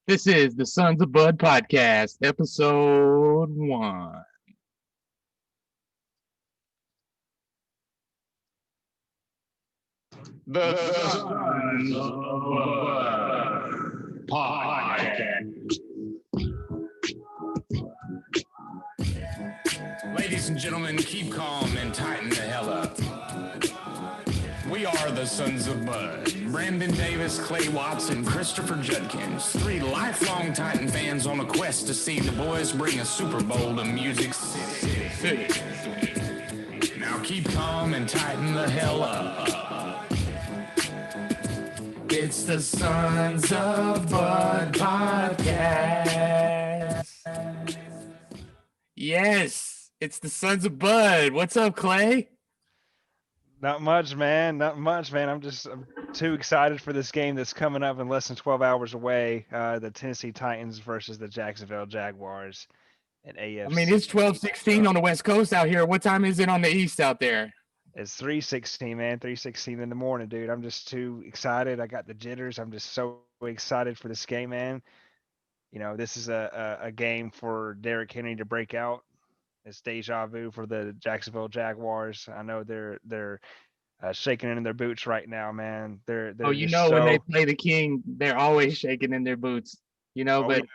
This is the Sons of Bud podcast, episode 1. The Sons of Bud podcast. Ladies and gentlemen, keep calm and tighten the hell up. We are the Sons of Bud. Brandon Davis, Clay Watts, and Christopher Judkins. 3 lifelong Titan fans on a quest to see the boys bring a Super Bowl to Music City. Now keep calm and tighten the hell up. It's the Sons of Bud podcast. Yes, it's the Sons of Bud. What's up, Clay? Not much, man. I'm too excited for this game that's coming up in less than 12 hours away. The Tennessee Titans versus the Jacksonville Jaguars in AFC. I mean, it's 12:16 on the West Coast out here. What time is it on the East out there? It's 3:16, man. 3:16 in the morning, dude. I'm just too excited. I got the jitters. I'm just so excited for this game, man. You know, this is a game for Derrick Henry to break out. It's deja vu for the Jacksonville Jaguars. I know they're shaking in their boots right now, man. They're When so. they play the King, they're always shaking in their boots, Oh, but yeah.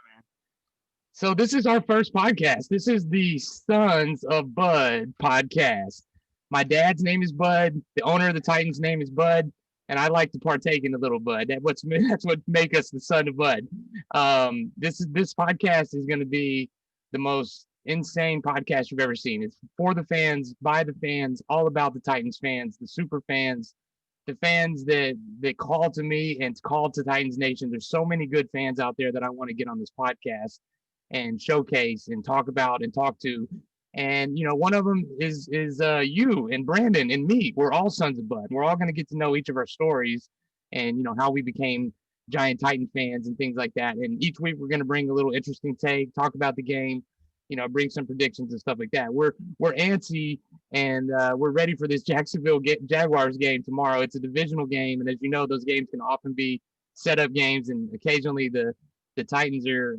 so this is our first podcast. This is the Sons of Bud podcast. My dad's name is Bud. The owner of the Titans' name is Bud, and I like to partake in a little Bud. That's what make us the Son of Bud. This podcast is going to be the most insane podcast you've ever seen. It's for the fans, by the fans, all about the Titans fans, the super fans, the fans that call to me and call to Titans Nation. There's so many good fans out there that I want to get on this podcast and showcase and talk about and talk to. And one of them is you and Brandon and me. We're all Sons of Bud. We're all going to get to know each of our stories and how we became giant Titan fans and things like that. And each week we're going to bring a little interesting take, talk about the game, bring some predictions and stuff like that. We're antsy and we're ready for this Jacksonville Jaguars game tomorrow. It's a divisional game, and as you know, those games can often be setup games, and occasionally the Titans are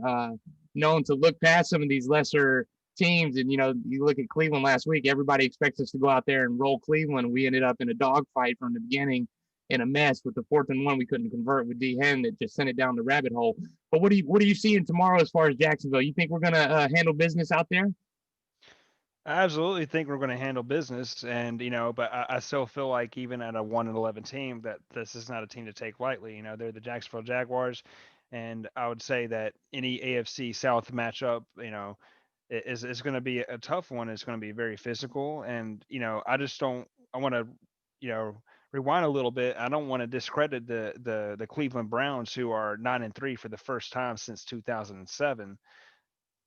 known to look past some of these lesser teams. And you look at Cleveland last week. Everybody expects us to go out there and roll Cleveland. We ended up in a dogfight from the beginning, in a mess with the 4th and 1 we couldn't convert with D Hen that just sent it down the rabbit hole. But what are you seeing tomorrow as far as Jacksonville? You think we're gonna handle business out there? I absolutely think we're going to handle business, and but I still feel like even at a 1-11 team, that this is not a team to take lightly. They're the Jacksonville Jaguars, and I would say that any AFC South matchup, is going to be a tough one. It's going to be very physical, and I just don't. I want to, rewind a little bit. I don't want to discredit the Cleveland Browns, who are 9-3 for the first time since 2007.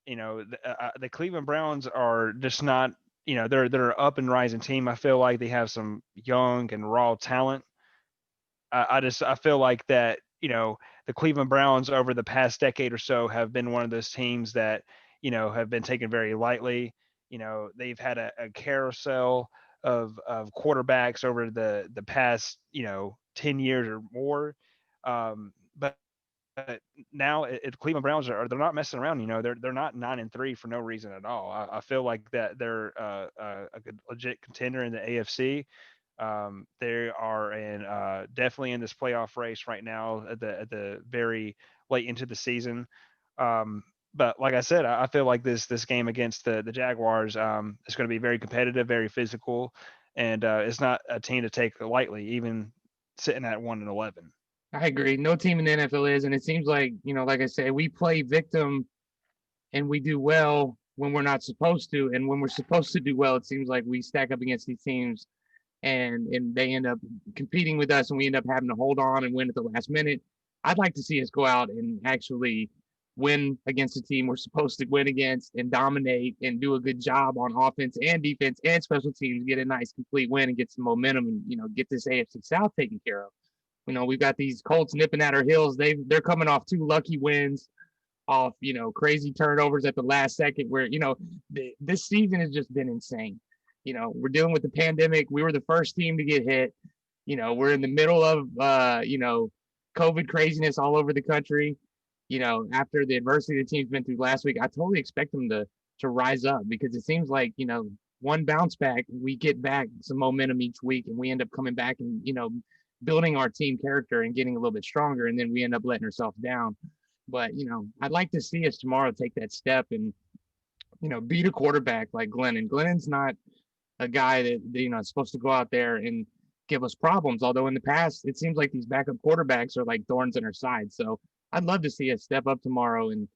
The Cleveland Browns are just not. They're an up and rising team. I feel like they have some young and raw talent. I feel like that. The Cleveland Browns over the past decade or so have been one of those teams that have been taken very lightly. They've had a carousel of quarterbacks over the past 10 years or more. But now Cleveland Browns they're not messing around. They're not 9-3 for no reason at all. I feel like that they're a legit contender in the AFC. They are definitely in this playoff race right now at the very late into the season. But like I said, I feel like this game against the Jaguars is going to be very competitive, very physical, and it's not a team to take lightly, even sitting at 1-11. I agree. No team in the NFL is, and it seems like like I said, we play victim, and we do well when we're not supposed to, and when we're supposed to do well, it seems like we stack up against these teams, and they end up competing with us, and we end up having to hold on and win at the last minute. I'd like to see us go out and actually win against a team we're supposed to win against and dominate and do a good job on offense and defense and special teams, get a nice complete win and get some momentum and get this AFC South taken care of. We've got these Colts nipping at our heels. They're coming off 2 lucky wins off, crazy turnovers at the last second where, this season has just been insane. We're dealing with the pandemic. We were the first team to get hit. We're in the middle of, COVID craziness all over the country. after the adversity the team's been through last week, I totally expect them to rise up, because it seems like, one bounce back, we get back some momentum each week, and we end up coming back and, building our team character and getting a little bit stronger, and then we end up letting ourselves down. But, I'd like to see us tomorrow take that step and, beat a quarterback like Glennon. Glennon's not a guy that, is supposed to go out there and give us problems. Although in the past, it seems like these backup quarterbacks are like thorns in our side. So I'd love to see us step up tomorrow and,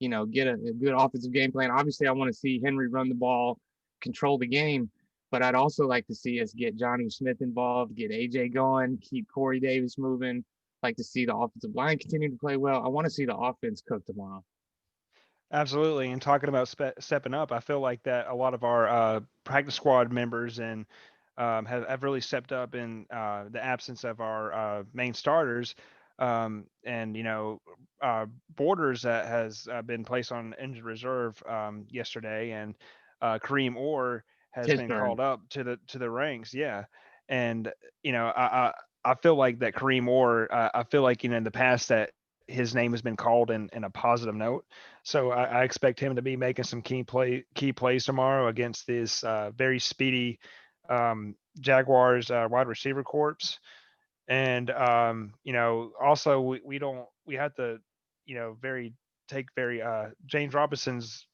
get a good offensive game plan. Obviously, I want to see Henry run the ball, control the game, but I'd also like to see us get Johnny Smith involved, get AJ going, keep Corey Davis moving. Like to see the offensive line continue to play well. I want to see the offense cook tomorrow. Absolutely. And talking about stepping up, I feel like that a lot of our practice squad members and have really stepped up in the absence of our main starters. And, Borders has been placed on injured reserve yesterday, and Kareem Orr has been Pittsburgh. called up to the ranks. Yeah. And, I feel like that Kareem Orr, I feel like, in the past that his name has been called in a positive note. So I expect him to be making some key plays tomorrow against this very speedy Jaguars wide receiver corps. And also we have to very take very James Robinson's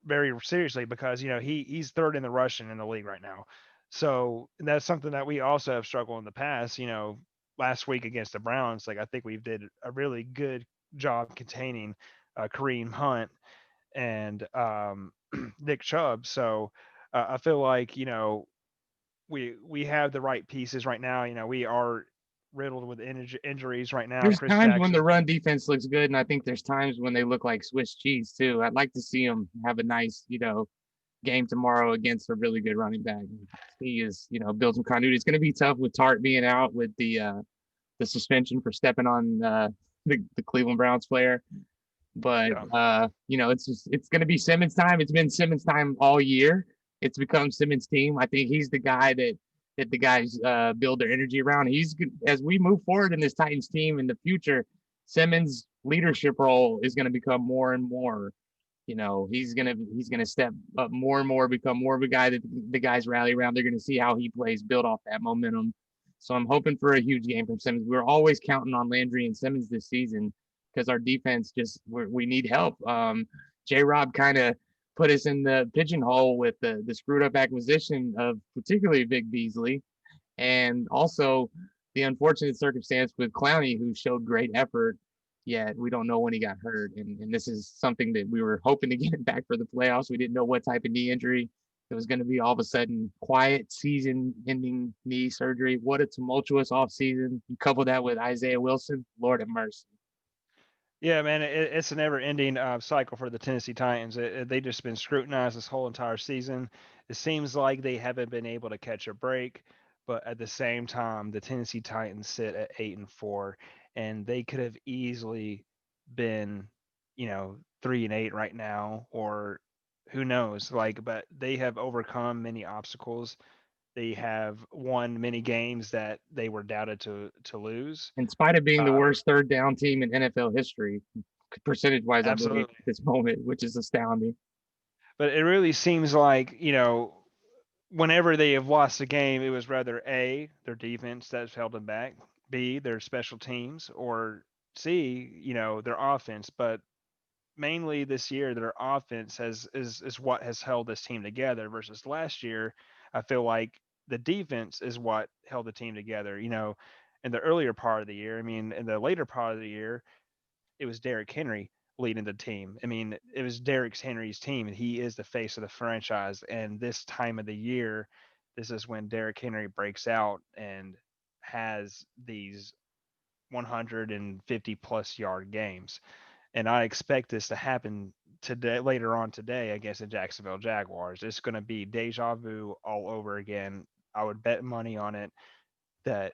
very seriously, because he's third in the rushing in the league right now. So that's something that we also have struggled in the past. Last week against the Browns, like I think we did a really good job containing Kareem Hunt and Nick Chubb. So I feel like we have the right pieces right now. We are riddled with injuries right now. There's Chris times when the Jackson. run defense looks good, and I think there's times when they look like Swiss cheese too. I'd like to see them have a nice, game tomorrow against a really good running back. He is, build some continuity. It's going to be tough with Tart being out with the suspension for stepping on the Cleveland Browns player. But Yeah. it's going to be Simmons time. It's been Simmons time all year. It's become Simmons' team. I think he's the guy that the guys build their energy around. He's as we move forward in this Titans team in the future, Simmons' leadership role is going to become more and more. He's gonna step up more and more, become more of a guy that the guys rally around. They're going to see how he plays, build off that momentum. So I'm hoping for a huge game from Simmons. We're always counting on Landry and Simmons this season because our defense we need help. J. Rob kind of put us in the pigeonhole with the screwed up acquisition of particularly Vic Beasley, and also the unfortunate circumstance with Clowney, who showed great effort, yet we don't know when he got hurt. And this is something that we were hoping to get him back for the playoffs. We didn't know what type of knee injury it was going to be. All of a sudden, quiet season-ending knee surgery. What a tumultuous offseason. You couple that with Isaiah Wilson, Lord have mercy. Yeah, man, it's a never-ending cycle for the Tennessee Titans. They've just been scrutinized this whole entire season. It seems like they haven't been able to catch a break, but at the same time, the Tennessee Titans sit at 8-4, and they could have easily been, 3-8 right now, or who knows? Like, but they have overcome many obstacles. They have won many games that they were doubted to lose. In spite of being the Uh, worst third down team in NFL history, percentage-wise, I believe, Absolutely. at this moment, which is astounding. But it really seems like, whenever they have lost a game, it was rather A, their defense that's held them back, B, their special teams, or C, their offense. But mainly this year, their offense is what has held this team together versus last year. I feel like the defense is what held the team together, in the earlier part of the year. I mean, in the later part of the year, it was Derrick Henry leading the team. I mean, it was Derrick Henry's team, and he is the face of the franchise. And this time of the year, this is when Derrick Henry breaks out and has these 150 plus yard games. And I expect this to happen today, later on today, against the Jacksonville Jaguars. It's going to be deja vu all over again. I would bet money on it that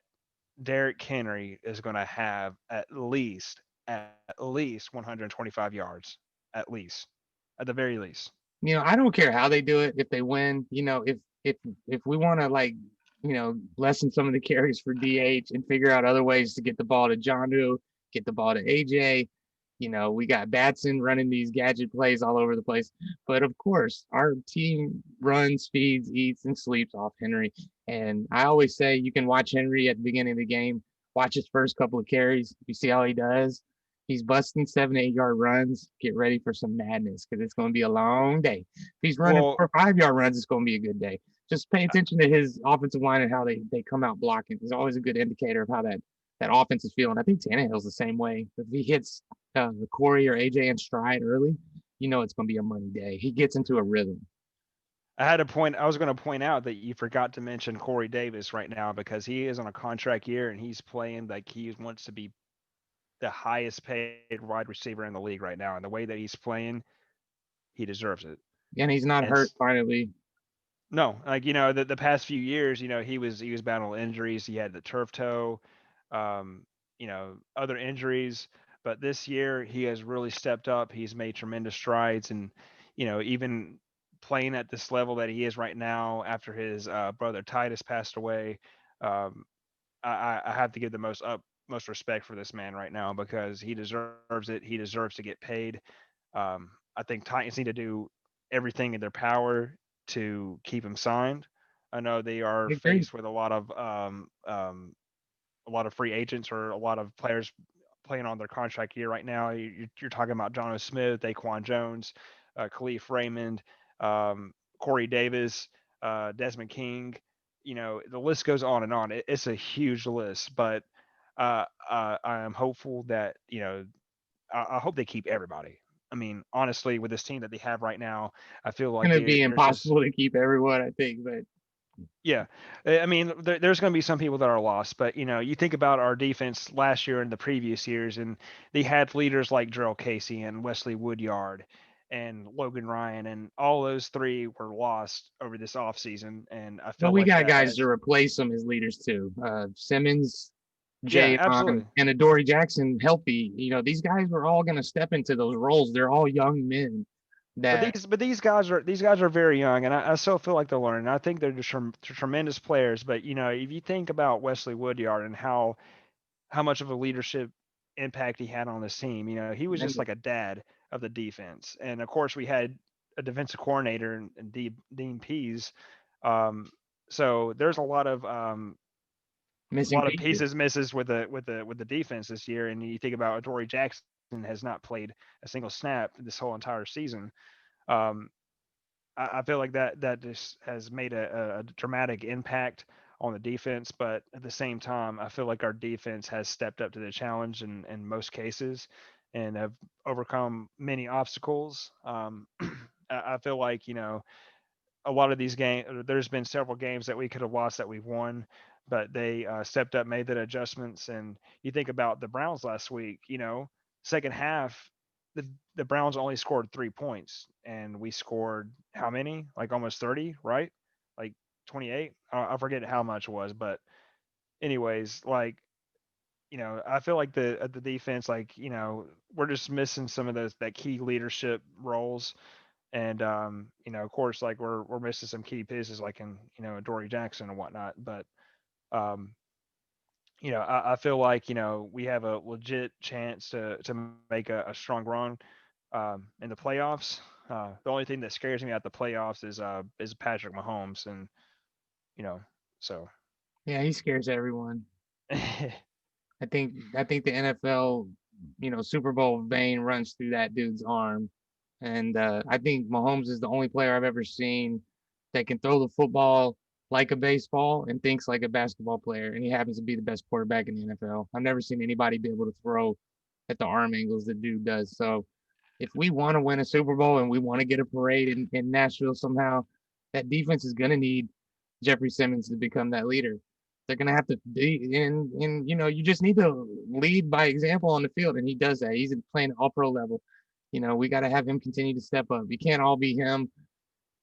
Derrick Henry is going to have at least 125 yards, at least, at the very least. I don't care how they do it. If they win, if we want to lessen some of the carries for DH and figure out other ways to get the ball to Jonnu, get the ball to AJ, We got Batson running these gadget plays all over the place. But of course, our team runs, feeds, eats, and sleeps off Henry. And I always say you can watch Henry at the beginning of the game, watch his first couple of carries. You see how he does. He's busting 7, 8 yard runs. Get ready for some madness because it's going to be a long day. If he's running Well, 4 or 5 yard runs, it's going to be a good day. Just pay attention to his offensive line and how they come out blocking. It's always a good indicator of how that offense is feeling. I think Tannehill's the same way. If he hits Corey or AJ in stride early, it's going to be a money day. He gets into a rhythm. I was going to point out that you forgot to mention Corey Davis right now because he is on a contract year and he's playing like he wants to be the highest paid wide receiver in the league right now. And the way that he's playing, he deserves it. And he's not And hurt finally. no, like the past few years, he was battling injuries. He had the turf toe, other injuries. But this year he has really stepped up. He's made tremendous strides, and even playing at this level that he is right now after his brother Titus passed away, um, I have to give the most respect for this man right now because he deserves it. He deserves to get paid. I think Titans need to do everything in their power to keep him signed. I know they are I agree. faced with a lot of free agents or a lot of players playing on their contract year right now. You're talking about John Smith, Daquan Jones, Khalif Raymond, Corey Davis, Desmond King. The list goes on and on. It's a huge list, but I am hopeful that I hope they keep everybody. I mean, honestly, with this team that they have right now, I feel It's like going to be there's just impossible to keep everyone, I think. But yeah. I mean, there's going to be some people that are lost, but you think about our defense last year and the previous years, and they had leaders like Jarrell Casey and Wesley Woodyard and Logan Ryan, and all those three were lost over this offseason. And I but feel we like got that guys to has, replace them as leaders too. Simmons, yeah, Jayon, absolutely. and Adoree Jackson healthy. These guys were all going to step into those roles. They're all young men But that these guys are very young, and I still feel like they're learning. I think they're just tremendous players. But if you think about Wesley Woodyard and how much of a leadership impact he had on this team. He was just tremendous like a dad of the defense. And of course, we had a defensive coordinator and Dean Pease. Um, so there's a missing lot of pieces. pieces misses with the defense this year. And you think about Adoree Jackson has not played a single snap this whole entire season. Um, I feel like that just has made a dramatic impact on the defense, but at the same time, I feel like our defense has stepped up to the challenge in most cases and have overcome many obstacles. I feel like a lot of these games. There's been several games that we could have lost that we've won, but they stepped up, made the adjustments. And you think about the Browns last week. Second half, the Browns only scored 3 points, and we scored how many? Like almost 30, right? Like 28. I forget how much it was, but anyways, like I feel like the defense, like we're just missing some of those that key leadership roles and of course, like we're missing some key pieces, like in Dory Jackson and whatnot. But um, I feel like we have a legit chance to make a strong run in the playoffs. The only thing that scares me at the playoffs is Patrick Mahomes, and you know, so Yeah, he scares everyone. I think the NFL, Super Bowl vein runs through that dude's arm. And I think Mahomes is the only player I've ever seen that can throw the football like a baseball and thinks like a basketball player. And he happens to be the best quarterback in the NFL. I've never seen anybody be able to throw at the arm angles the dude does. So if we want to win a Super Bowl and we want to get a parade in Nashville somehow, that defense is going to need Jeffrey Simmons to become that leader. They're going to have to be, and you just need to lead by example on the field. And he does that. He's playing all pro level. We got to have him continue to step up. We can't all be him,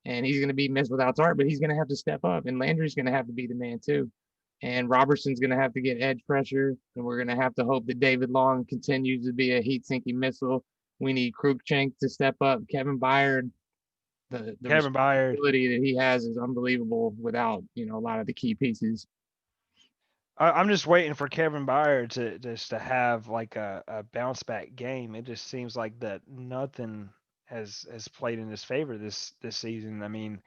and he's going to be missed without Art, but he's going to have to step up. And Landry's going to have to be the man too. And Robertson's going to have to get edge pressure, and we're going to have to hope that David Long continues to be a heat-sinking missile. We need Cruikshank to step up. Kevin Byard, the Kevin Byard. responsibility that he has is unbelievable without a lot of the key pieces. I'm just waiting for Kevin Byard to just to have like a bounce back game. It just seems like that nothing has played in his favor this season. I mean,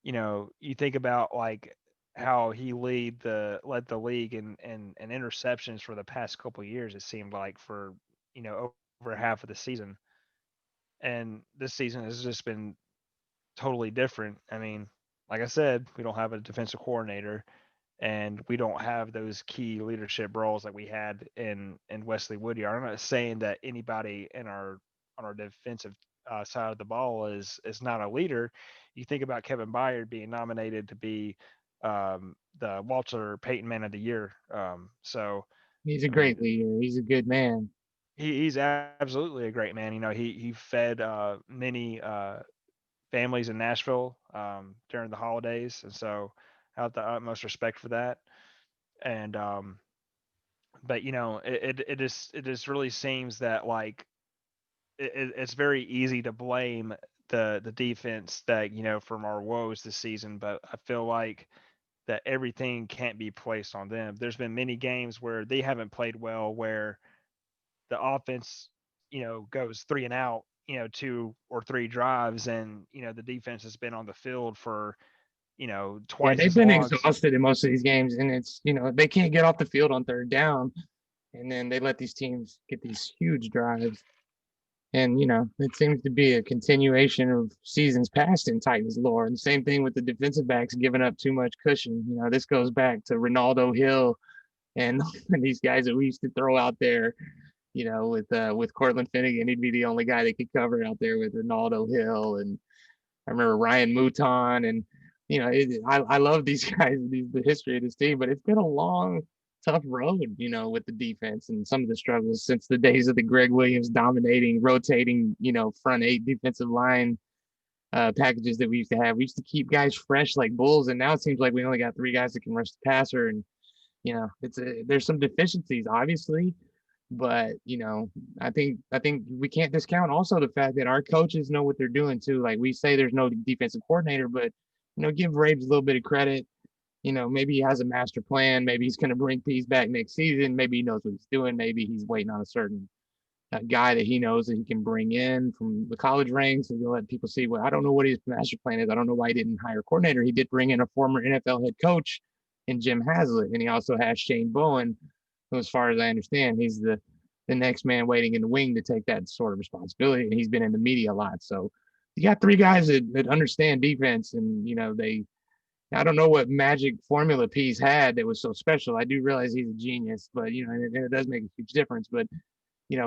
you think about like how he led the league in interceptions for the past couple of years. It seemed like for over half of the season, and this season has just been totally different. I mean, like I said, we don't have a defensive coordinator, and we don't have those key leadership roles that we had in Wesley Woodyard. I'm not saying that anybody in our on our defensive side of the ball is not a leader. You think about Kevin Byard being nominated to be the Walter Payton Man of the Year. So He's a I mean, great leader. He's a good man. he's absolutely a great man. He fed many families in Nashville during the holidays, and so I have the utmost respect for that. And but it just really seems that like it's very easy to blame the defense that from our woes this season, but I feel like that everything can't be placed on them. There's been many games where they haven't played well, where the offense goes 3 and out, 2 or 3 drives, and the defense has been on the field for Yeah, twice they've as been long. exhausted in most of these games, and it's they can't get off the field on third down, and then they let these teams get these huge drives. And it seems to be a continuation of seasons past in Titans lore. And the same thing with the defensive backs giving up too much cushion. This goes back to Ronaldo Hill and, and these guys that we used to throw out there. With Cortland Finnegan, he'd be the only guy that could cover out there with Ronaldo Hill, and I remember Ryan Mouton, and I love these guys, the history of this team, but it's been a long, tough road, with the defense and some of the struggles since the days of the Greg Williams dominating, rotating, front eight defensive line packages that we used to have. We used to keep guys fresh like bulls, and now it seems like we only got three guys that can rush the passer, and there's some deficiencies, obviously, but I think we can't discount also the fact that our coaches know what they're doing too. Like we say, there's no defensive coordinator, but give Raves a little bit of credit. Maybe he has a master plan. Maybe he's going to bring Pease back next season. Maybe he knows what he's doing. Maybe he's waiting on a certain guy that he knows that he can bring in from the college ranks and let people see. Well, I don't know what his master plan is. I don't know why he didn't hire a coordinator. He did bring in a former NFL head coach in Jim Haslett, and he also has Shane Bowen, who, as far as I understand, he's the next man waiting in the wing to take that sort of responsibility. And he's been in the media a lot. So you got three guys that understand defense, and they. I don't know what magic formula Pease had that was so special. I do realize he's a genius, but it does make a huge difference. But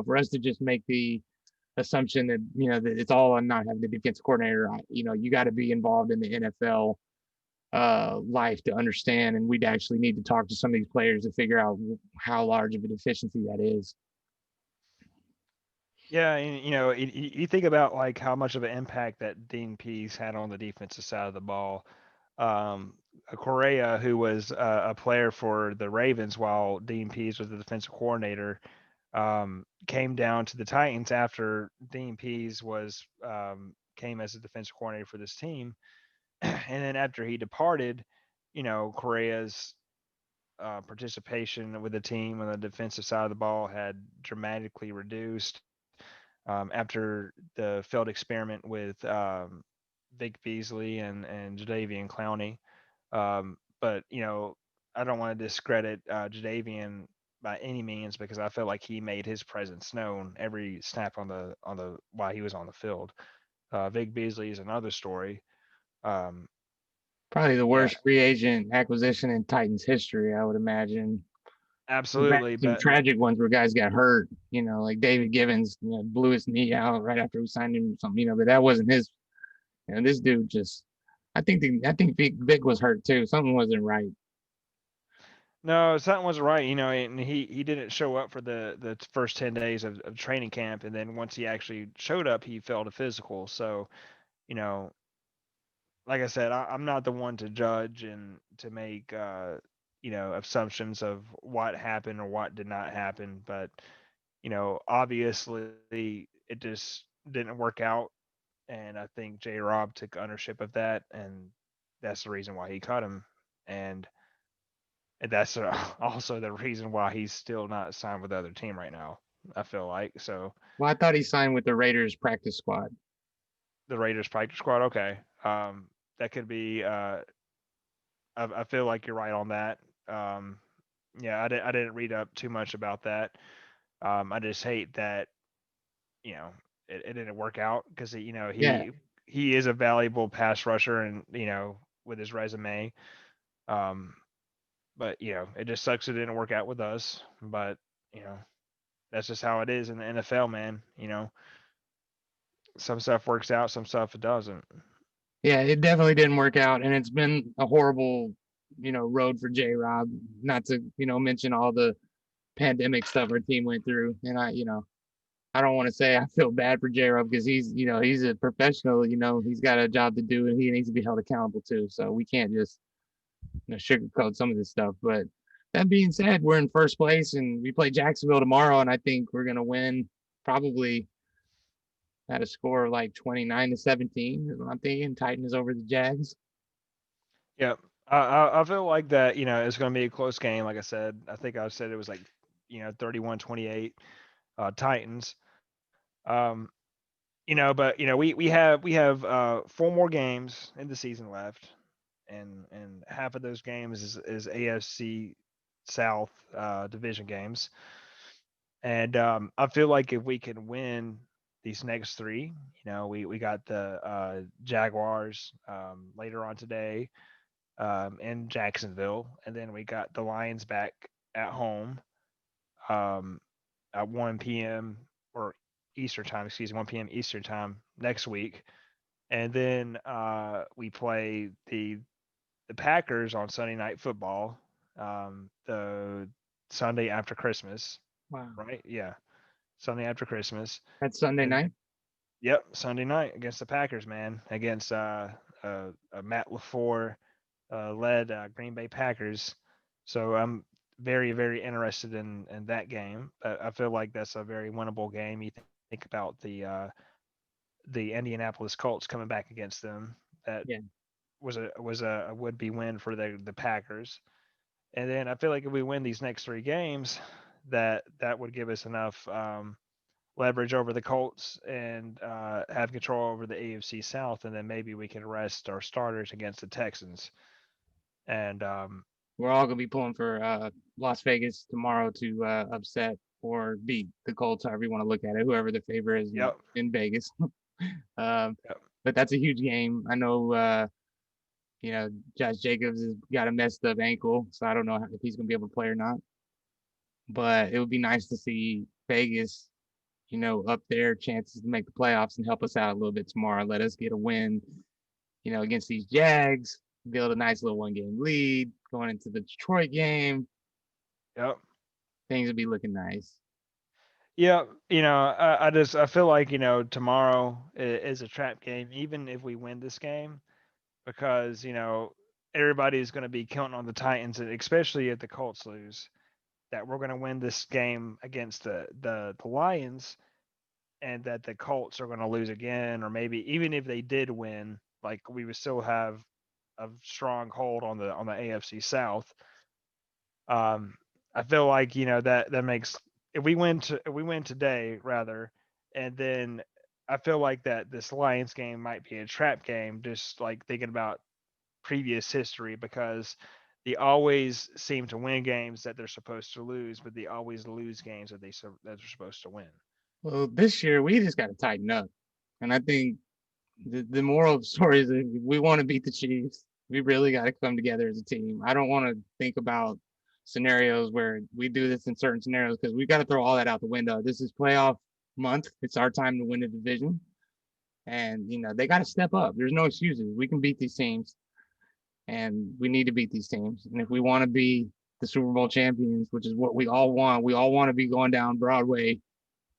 for us to just make the assumption that that it's all on not having the defensive coordinator, you got to be involved in the NFL life to understand, and we'd actually need to talk to some of these players to figure out how large of a deficiency that is. Yeah, and you think about like how much of an impact that Dean Pease had on the defensive side of the ball. Um, Correa, who was a player for the Ravens while Dean Pease was the defensive coordinator, came down to the Titans after Dean Pease was came as a defensive coordinator for this team, and then after he departed, Correa's participation with the team on the defensive side of the ball had dramatically reduced after the failed experiment with Vic Beasley and Jadavian Clowney. But I don't want to discredit Jadavian by any means because I feel like he made his presence known every snap on the while he was on the field. Vic Beasley is another story. Um, Probably the yeah, worst free agent acquisition in Titans history, I would imagine. We've had absolutely. some But tragic ones where guys got hurt, like David Givens, blew his knee out right after we signed him or something, but that wasn't his. This dude just, I think Vic was hurt too. Something wasn't right. no, something was right, and he didn't show up for the first 10 days of training camp, and then once he actually showed up, he failed a physical. So, you know, like I said, I'm not the one to judge and to make assumptions of what happened or what did not happen, but obviously it just didn't work out, and I think J. Rob took ownership of that, and that's the reason why he cut him. And And that's also the reason why he's still not signed with the other team right now. I feel like so. Well, I thought he signed with the Raiders practice squad. The Raiders practice squad. Okay, that could be. I feel like you're right on that. Um, yeah, I didn't read up too much about that. I just hate that you know it didn't work out because Yeah, he is a valuable pass rusher and with his resume. Um, but it just sucks it didn't work out with us. But you know that's just how it is in the NFL, man. Some stuff works out, some stuff it doesn't. yeah, it definitely didn't work out, and it's been a horrible, road for J. Rob. Not to, mention all the pandemic stuff our team went through, and I don't want to say I feel bad for J. Rob because he's a professional. He's got a job to do, and he needs to be held accountable too. So we can't just sugarcoat some of this stuff. But that being said, we're in first place, and we play Jacksonville tomorrow, and I think we're gonna win probably at a score of like 29-17. Is what I'm thinking. Titans over the Jags. Yeah, I feel like that. It's going to be a close game. Like I said, I think I said it was like 31-28 Titans. Um, but we have 4 more games in the season left, and half of those games is AFC South division games. And I feel like if we can win these next 3, we got the Jaguars later on today in Jacksonville, and then we got the Lions back at home um, at 1 p.m. or Eastern time, excuse me, 1 p.m. Eastern time next week, and then we play the Packers on Sunday Night Football, the Sunday after Christmas, Wow, right? Yeah, Sunday after Christmas, that's Sunday and night. yep, Sunday night against the Packers, man, against Matt LaFleur led Green Bay Packers. So I'm very, very interested in that game. I feel like that's a very winnable game. You think about the Indianapolis Colts coming back against them. That Yeah. was a would be win for the Packers. And then I feel like if we win these next 3 games, that would give us enough leverage over the Colts and have control over the AFC South, and then maybe we can rest our starters against the Texans. And We're all gonna be pulling for Las Vegas tomorrow to upset or beat the Colts, however you want to look at it, whoever the favorite is yep, in Vegas. um, yep. but that's a huge game. I know, Josh Jacobs has got a messed up ankle, so I don't know if he's gonna be able to play or not. But it would be nice to see Vegas, up their chances to make the playoffs and help us out a little bit tomorrow. Let us get a win, against these Jags, build a nice little 1-game lead going into the Detroit game. Yep. Things would be looking nice. Yeah, I feel like tomorrow is a trap game, even if we win this game, because everybody's going to be counting on the Titans, and especially if the Colts lose, that we're going to win this game against the Lions, and that the Colts are going to lose again, or maybe even if they did win, like we would still have a strong hold on the AFC South. Um, I feel like that makes if we win today rather, and then I feel like that this Lions game might be a trap game, just like thinking about previous history because they always seem to win games that they're supposed to lose, but they always lose games that they're supposed to win. Well, this year we just got to tighten up, and I think the moral of the story is that if we want to beat the Chiefs, we really got to come together as a team. I don't want to think about scenarios where we do this in certain scenarios because we got to throw all that out the window. This is playoff month. It's our time to win the division, and they got to step up. There's no excuses. We can beat these teams, and we need to beat these teams. And if we want to be the Super Bowl champions, which is what we all want, we all want to be going down Broadway,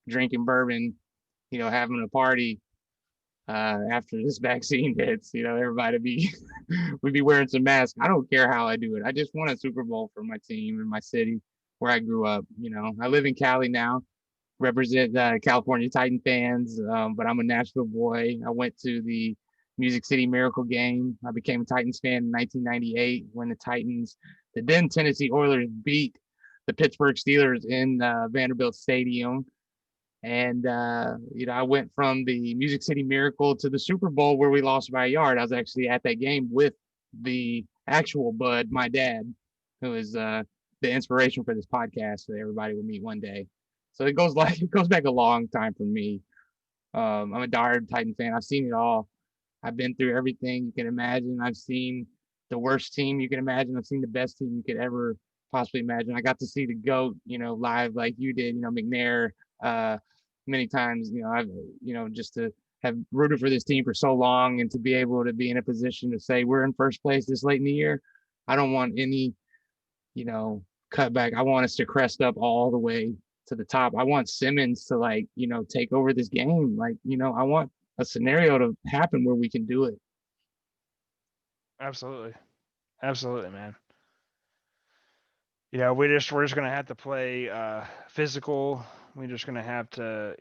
drinking bourbon, having a party after this vaccine hits. Everybody be we'd be wearing some masks. I don't care how I do it. I just want a Super Bowl for my team and my city where I grew up. I live in Cali now, represent California Titan fans, but I'm a Nashville boy. I went to the Music City Miracle game. I became a Titans fan in 1998 when the Titans the then Tennessee Oilers beat the Pittsburgh Steelers in Vanderbilt Stadium. And, I went from the Music City Miracle to the Super Bowl where we lost by a yard. I was actually at that game with the actual Bud, my dad, who is the inspiration for this podcast that everybody will meet one day. So it goes back a long time for me. I'm a diehard Titan fan. I've seen it all. I've been through everything you can imagine. I've seen the worst team you can imagine. I've seen the best team you could ever possibly imagine. I got to see the GOAT, live like you did, McNair, many times, I've, just to have rooted for this team for so long and to be able to be in a position to say we're in first place this late in the year. I don't want any, cutback. I want us to crest up all the way to the top. I want Simmons to take over this game. I want a scenario to happen where we can do it. Absolutely. Absolutely, man. We're just gonna have to play physical. We're just gonna have to,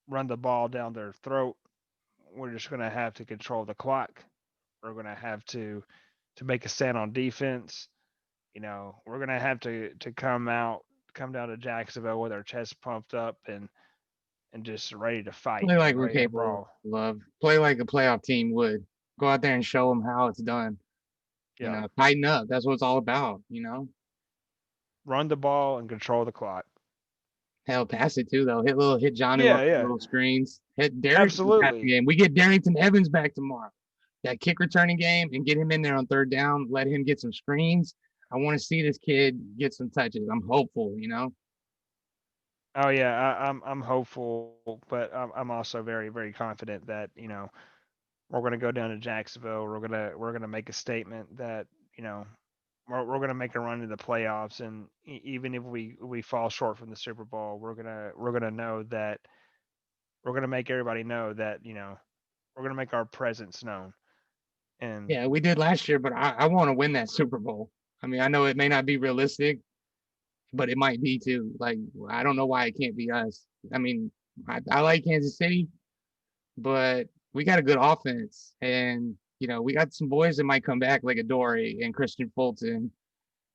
run the ball down their throat. We're just gonna have to control the clock. We're gonna have to make a stand on defense. We're gonna have to come down to Jacksonville with our chest pumped up and just ready to fight. Play like we're ready to capable brawl. of love. Play like a playoff team would. Go out there and show them how it's done. Yeah. Tighten up. That's what it's all about, Run the ball and control the clock. Hell, pass it too, though. Hit Johnny Yeah, on yeah. little screens. Hit Darrington Absolutely. game. We get Darrington Evans back tomorrow. That kick returning game and get him in there on third down. Let him get some screens. I want to see this kid get some touches. I'm hopeful, Oh yeah, I'm hopeful, but I'm also very, very confident that we're going to go down to Jacksonville. We're gonna make a statement that we're going to make a run to the playoffs, and even if we fall short from the Super Bowl, we're gonna know that we're gonna make everybody know that we're gonna make our presence known. And yeah, we did last year, but I want to win that Super Bowl. I mean, I know it may not be realistic, but it might be too. I don't know why it can't be us. I mean, I like Kansas City, but we got a good offense, and we got some boys that might come back like Adoree and Christian Fulton,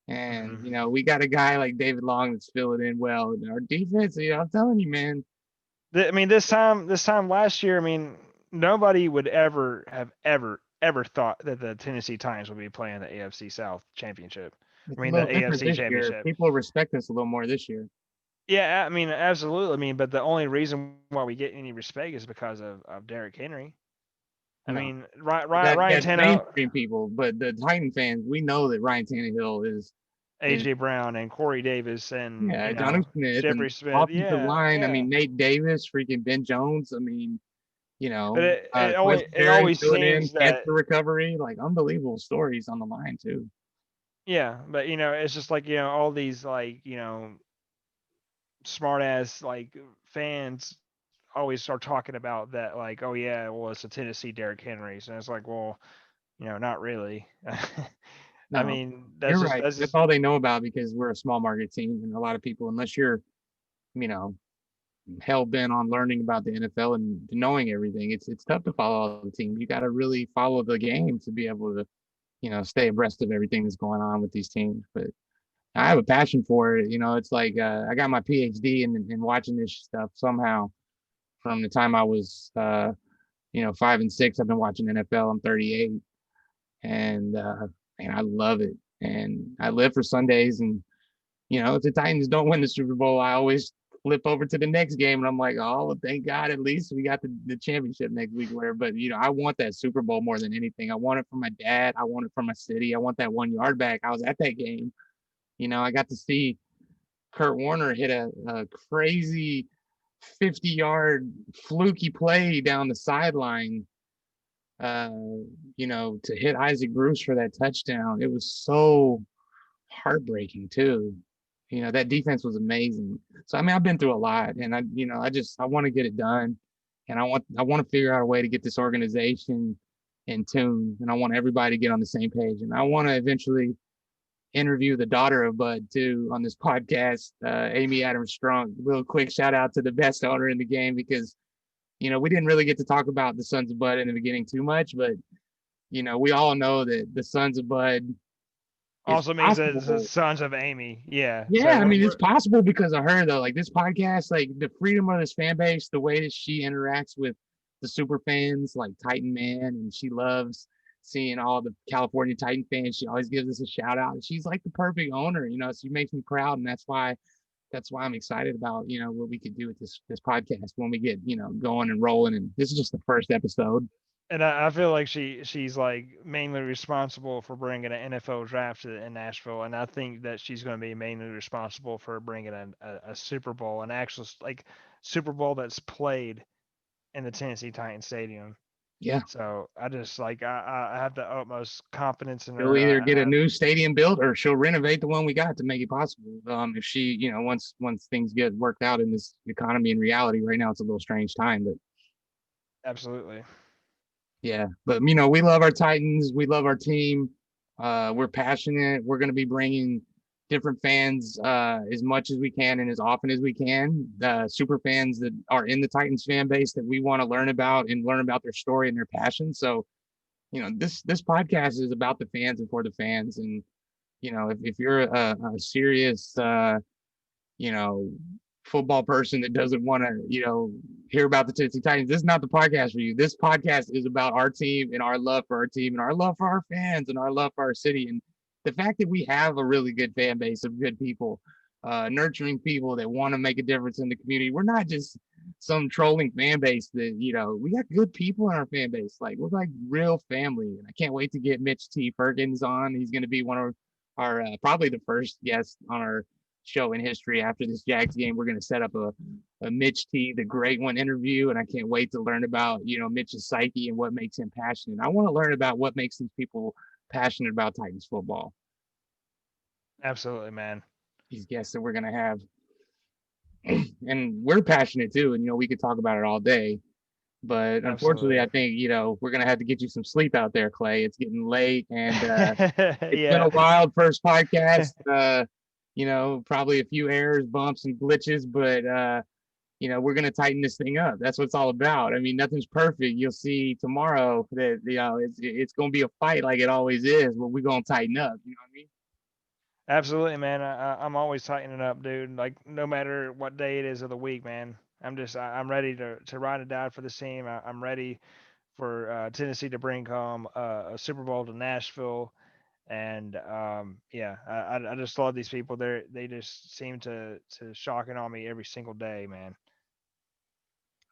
and we got a guy like David Long that's filling in well. And our defense, I'm telling you, man. this time last year, nobody would ever thought that the Tennessee Titans would be playing the AFC South Championship. It's The a little different AFC this Championship. year. People respect us a little more this year. Yeah, absolutely. But the only reason why we get any respect is because of Derrick Henry. Ryan That's Tannehill, mainstream people, but the Titan fans, we know that Ryan Tannehill is AJ Brown, and Corey Davis, and Jonnu Smith Jeffrey and Smith. offensive Yeah, line. yeah. I mean, Nate Davis, freaking Ben Jones. I mean, But it Quest always filling in, seems that cancer recovery, unbelievable stories on the line too. yeah, but it's just like all these smart ass fans always start talking about that oh yeah, well it's a Tennessee Derrick Henry, and it's like, well, not really. No, That's you're just right. That's all they know about because we're a small market team, and a lot of people, unless you're, you know, hell bent on learning about the NFL and knowing everything, it's tough to follow all the teams. You got to really follow the game to be able to, stay abreast of everything that's going on with these teams. But I have a passion for it. It's like I got my PhD in watching this stuff somehow from the time I was, 5 and 6. I've been watching NFL. I'm 38, and man, I love it. And I live for Sundays. And if the Titans don't win the Super Bowl, I always flip over to the next game, and I'm like, oh, well, thank God, at least we got the championship next week. But I want that Super Bowl more than anything. I want it for my dad. I want it for my city. I want that 1 yard back. I was at that game. I got to see Kurt Warner hit a crazy 50-yard fluky play down the sideline, to hit Isaac Bruce for that touchdown. It was so heartbreaking too. That defense was amazing. So I've been through a lot, and I want to get it done, and I want to figure out a way to get this organization in tune, and I want everybody to get on the same page, and I want to eventually interview the daughter of Bud too on this podcast, Amy Adams Strong. Real quick shout out to the best owner in the game, because we didn't really get to talk about the Sons of Bud in the beginning too much, but we all know that the Sons of Bud it's Also means that it's the possible. sons of Amy. Yeah. Yeah, So I mean, it's possible because of her though. Like this podcast, like the freedom of this fan base, the way that she interacts with the super fans, like Titan Man, and she loves seeing all the California Titan fans. She always gives us a shout out. And she's like the perfect owner, you know. She makes me proud, and that's why I'm excited about what we could do with this podcast when we get going and rolling. And this is just the first episode. and I feel like she's like mainly responsible for bringing an NFL draft in Nashville, and I think that she's going to be mainly responsible for bringing a Super Bowl, an actual like Super Bowl that's played in the Tennessee Titans stadium. Yeah, So I just like I have the utmost confidence in she'll her. either get a new stadium built or she'll renovate the one we got to make it possible. If she, once things get worked out in this economy and reality, right now it's a little strange time, but Absolutely. yeah. But we love our Titans. We love our team. We're passionate. We're going to be bringing different fans as much as we can and as often as we can. The super fans that are in the Titans fan base that we want to learn about and learn about their story and their passion. So this podcast is about the fans and for the fans. And if you're a serious you know football person that doesn't want to hear about the Tennessee Titans, this is not the podcast for you. This podcast is about our team and our love for our team and our love for our fans and our love for our city, and the fact that we have a really good fan base of good people, nurturing people that want to make a difference in the community. We're not just some trolling fan base that we got good people in our fan base. Like we're like real family, and I can't wait to get Mitch T. Perkins on. He's going to be one of our probably the first guest on our show in history. After this Jags game, we're going to set up a Mitch T, the great one interview, and I can't wait to learn about Mitch's psyche and what makes him passionate. I want to learn about what makes these people passionate about Titans football. Absolutely, man. These guests that we're going to have, and we're passionate too, and we could talk about it all day. But unfortunately, Absolutely. I think we're going to have to get you some sleep out there, Clay. It's getting late, and it's been Yeah. a wild first podcast. Probably a few errors, bumps, and glitches, but we're going to tighten this thing up. That's what it's all about. I mean, nothing's perfect. You'll see tomorrow that it's going to be a fight like it always is, but we're going to tighten up. You know what I mean? Absolutely, man. I'm always tightening up, dude. Like no matter what day it is of the week, man. I'm ready to ride or die for this team. I'm ready for Tennessee to bring home a Super Bowl to Nashville, and yeah, I just love these people. They just seem to shock and on me every single day, man.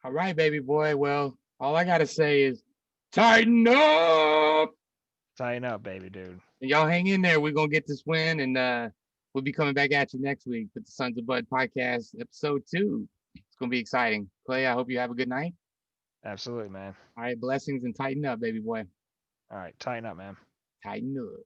All right, baby boy. Well, all I got to say is tighten up. Tighten up, baby, dude. And y'all hang in there. We're going to get this win, and we'll be coming back at you next week with the Sons of Bud podcast, episode 2. It's going to be exciting. Clay, I hope you have a good night. Absolutely, man. All right, blessings and tighten up, baby boy. All right, tighten up, man. Tighten up.